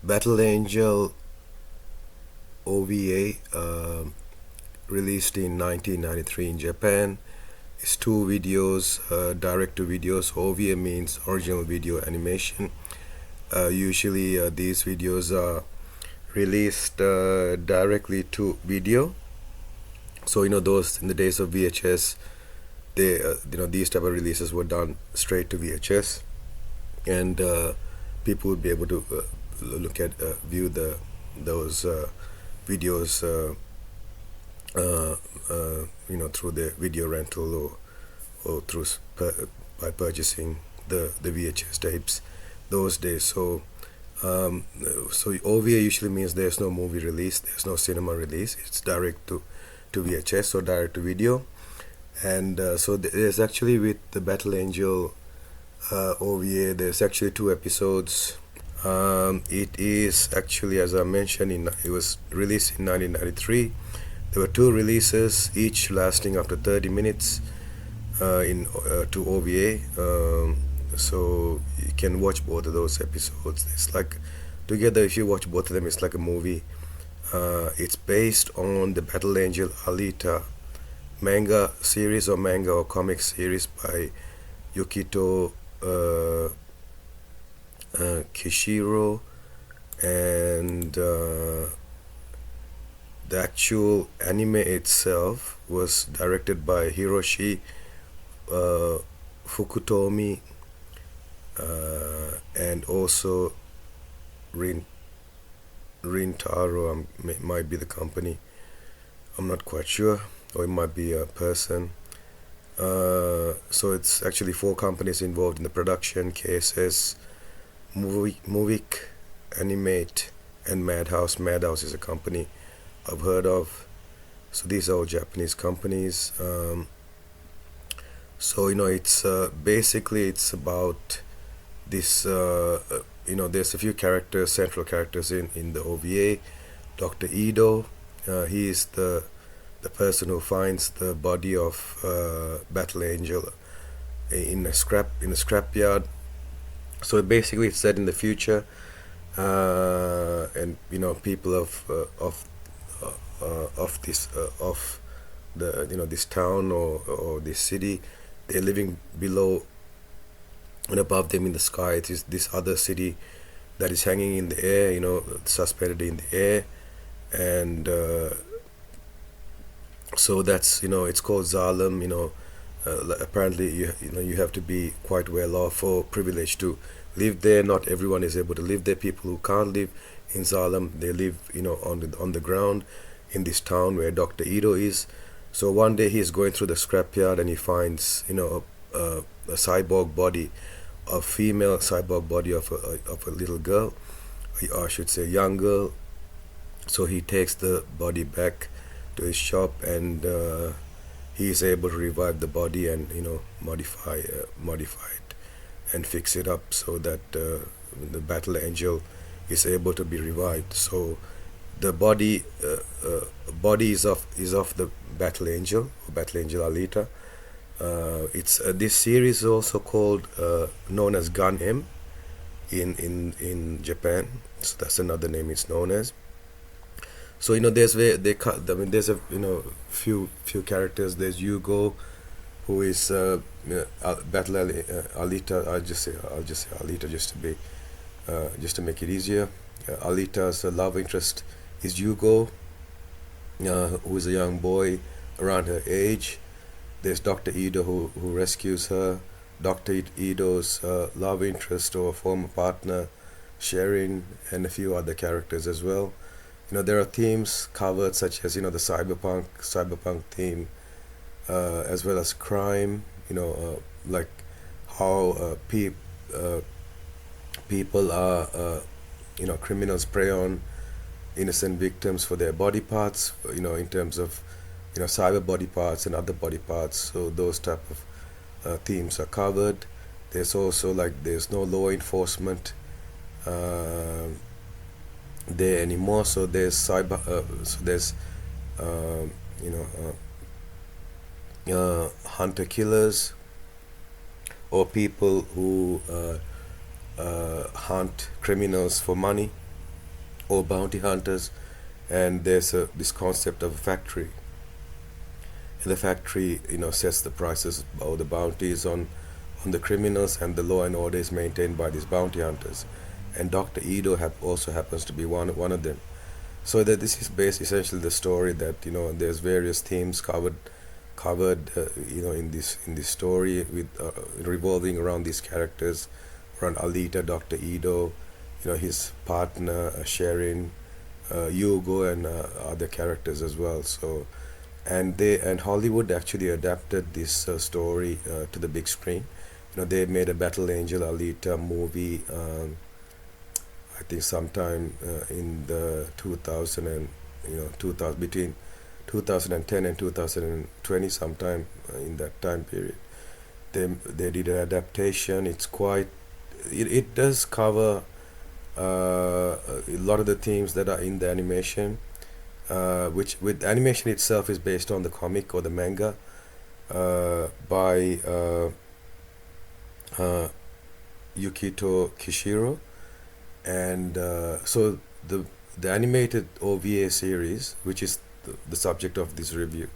Battle Angel OVA, released in 1993 in Japan. It's two videos, direct to videos. OVA means original video animation. Usually these videos are released directly to video. So those in the days of VHS, they these type of releases were done straight to VHS, and people would be able to look at view those videos through the video rental or through by purchasing the VHS tapes those days. So OVA usually means there's no movie release, there's no cinema release. It's direct to VHS or direct to video. And so there's actually, with the Battle Angel OVA, there's actually 2 episodes. It is actually, as I mentioned, it was released in 1993. There were 2 releases, each lasting up to 30 minutes to OVA. So you can watch both of those episodes. It's like, together, if you watch both of them, it's like a movie. It's based on the Battle Angel Alita manga series or comic series by Yukito, Kishiro, and the actual anime itself was directed by Hiroshi Fukutomi, and also Rintaro might be the company. I'm not quite sure, or it might be a person. So it's actually 4 companies involved in the production: KSS, Movik, Animate, and Madhouse. Madhouse is a company I've heard of. So these are all Japanese companies. So it's basically it's about this. There's a few characters, central characters in the OVA. Dr. Ido, he is the person who finds the body of Battle Angel in a scrapyard. So basically, it's set in the future, and people of this town or this city, they're living below and above them in the sky. It is this other city that is hanging in the air, suspended in the air, and so that's it's called Zalem. Apparently you have to be quite well off or privileged to live there. Not everyone is able to live there. People who can't live in Zalem, they live on the ground in this town where Dr. Ido is. So one day he's going through the scrapyard and he finds a cyborg body, a female cyborg body of a little girl, or I should say young girl. So he takes the body back to his shop, and he is able to revive the body and modify it and fix it up so that the Battle Angel is able to be revived. So the body is of the Battle Angel, or Battle Angel Alita. It's this series is also called known as GUNNM in Japan. So that's another name it's known as. So there's where they cut. I mean, there's a few characters. There's Hugo, who is Battle Alita. I'll just say Alita just to make it easier. Alita's love interest is Hugo, who is a young boy around her age. There's Dr. Ido who rescues her. Dr. Ido's love interest or former partner, Sharon, and a few other characters as well. There are themes covered such as the cyberpunk theme, as well as crime. Like how people are criminals prey on innocent victims for their body parts. In terms of cyber body parts and other body parts. So those type of themes are covered. There's also there's no law enforcement there anymore. So there's hunter killers, or people who hunt criminals for money. or bounty hunters, and there's this concept of a factory. And the factory, sets the prices or the bounties on the criminals, and the law and order is maintained by these bounty hunters. And Dr. Edo also happens to be one of them. So that this is based essentially the story that there's various themes covered in this story with revolving around these characters, around Alita, Dr. Edo, his partner Sharin, Yugo, and other characters as well. So and Hollywood actually adapted this story to the big screen. They made a Battle Angel Alita movie. I think sometime in the 2000 and 2000 between 2010 and 2020, sometime in that time period. They did an adaptation. It does cover a lot of the themes that are in the animation, which with animation itself is based on the comic or the manga by Yukito Kishiro. And so the animated OVA series, which is the subject of this review,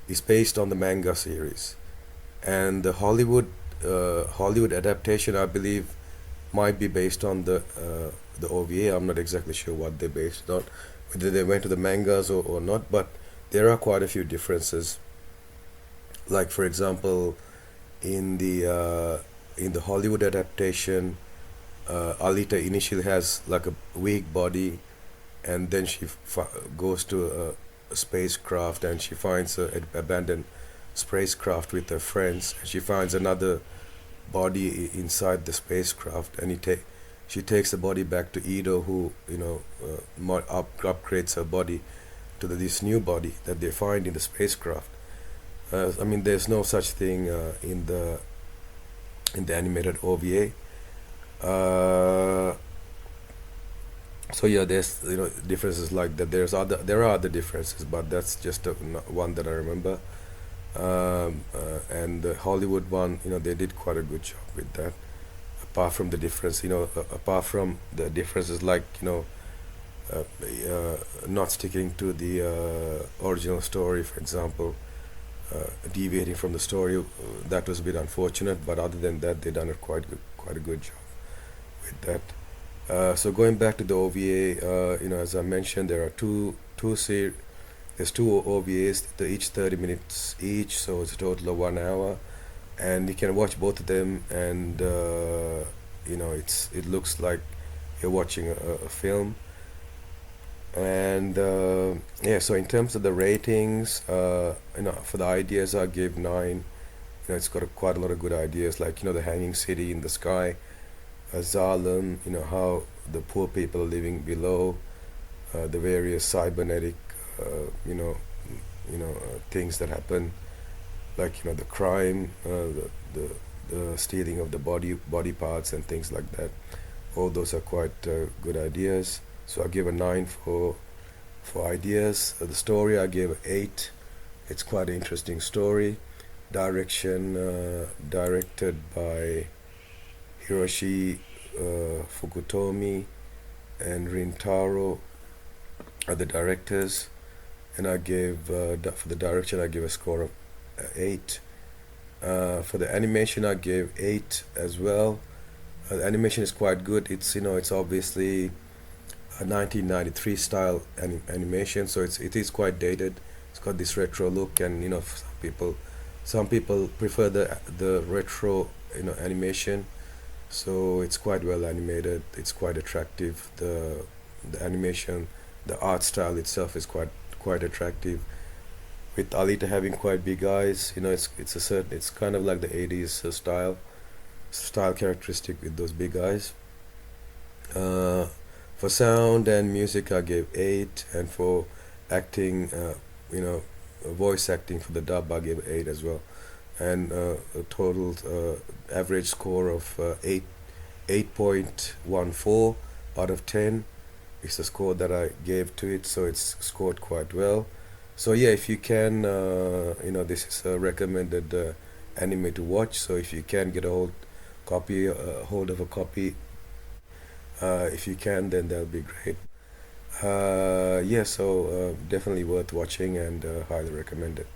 is based on the manga series, and the Hollywood adaptation, I believe, might be based on the OVA. I'm not exactly sure what they based it on, whether they went to the mangas or not, but there are quite a few differences. Like for example, in the Hollywood adaptation, Alita initially has like a weak body, and then she goes to a spacecraft, and she finds an abandoned spacecraft with her friends, and she finds another body inside the spacecraft, and she takes the body back to Edo, who upgrades her body to this new body that they find in the spacecraft. I mean, there's no such thing in the animated OVA. So yeah, there's differences like that. There are other differences, but that's just one that I remember. And the Hollywood one, they did quite a good job with that. Apart from the difference, apart from the differences like not sticking to the original story, for example, deviating from the story, that was a bit unfortunate. But other than that, they done quite a good job with that. So going back to the OVA, as I mentioned, there are there's two OVAs, each 30 minutes each, so it's a total of 1 hour, and you can watch both of them, and it looks like you're watching a film. And yeah, so in terms of the ratings, for the ideas, I give 9. It's got quite a lot of good ideas, like the hanging city in the sky, Zalem, how the poor people are living below, the various cybernetic, things that happen, like the crime, the stealing of the body parts and things like that. All those are quite good ideas. So I give a 9 for ideas. The story I gave 8. It's quite an interesting story. Direction, directed by Hiroshi Fukutomi and Rintaro are the directors, and I gave for the direction I gave a score of 8. For the animation I gave 8 as well. The animation is quite good. It's obviously a 1993 style animation, so it is quite dated. It's got this retro look, and some people prefer the retro animation. So it's quite well animated. It's quite attractive. The animation, the art style itself is quite attractive. With Alita having quite big eyes, it's kind of like the 80s style characteristic with those big eyes. For sound and music, I gave 8, and for acting, voice acting for the dub, I gave 8 as well, and a total average score of 8.14 out of 10 is the score that I gave to it. So it's scored quite well. So yeah, if you can, this is a recommended anime to watch. So if you can get a hold of a copy, if you can, then that'll be great. Yeah, so definitely worth watching and highly recommended.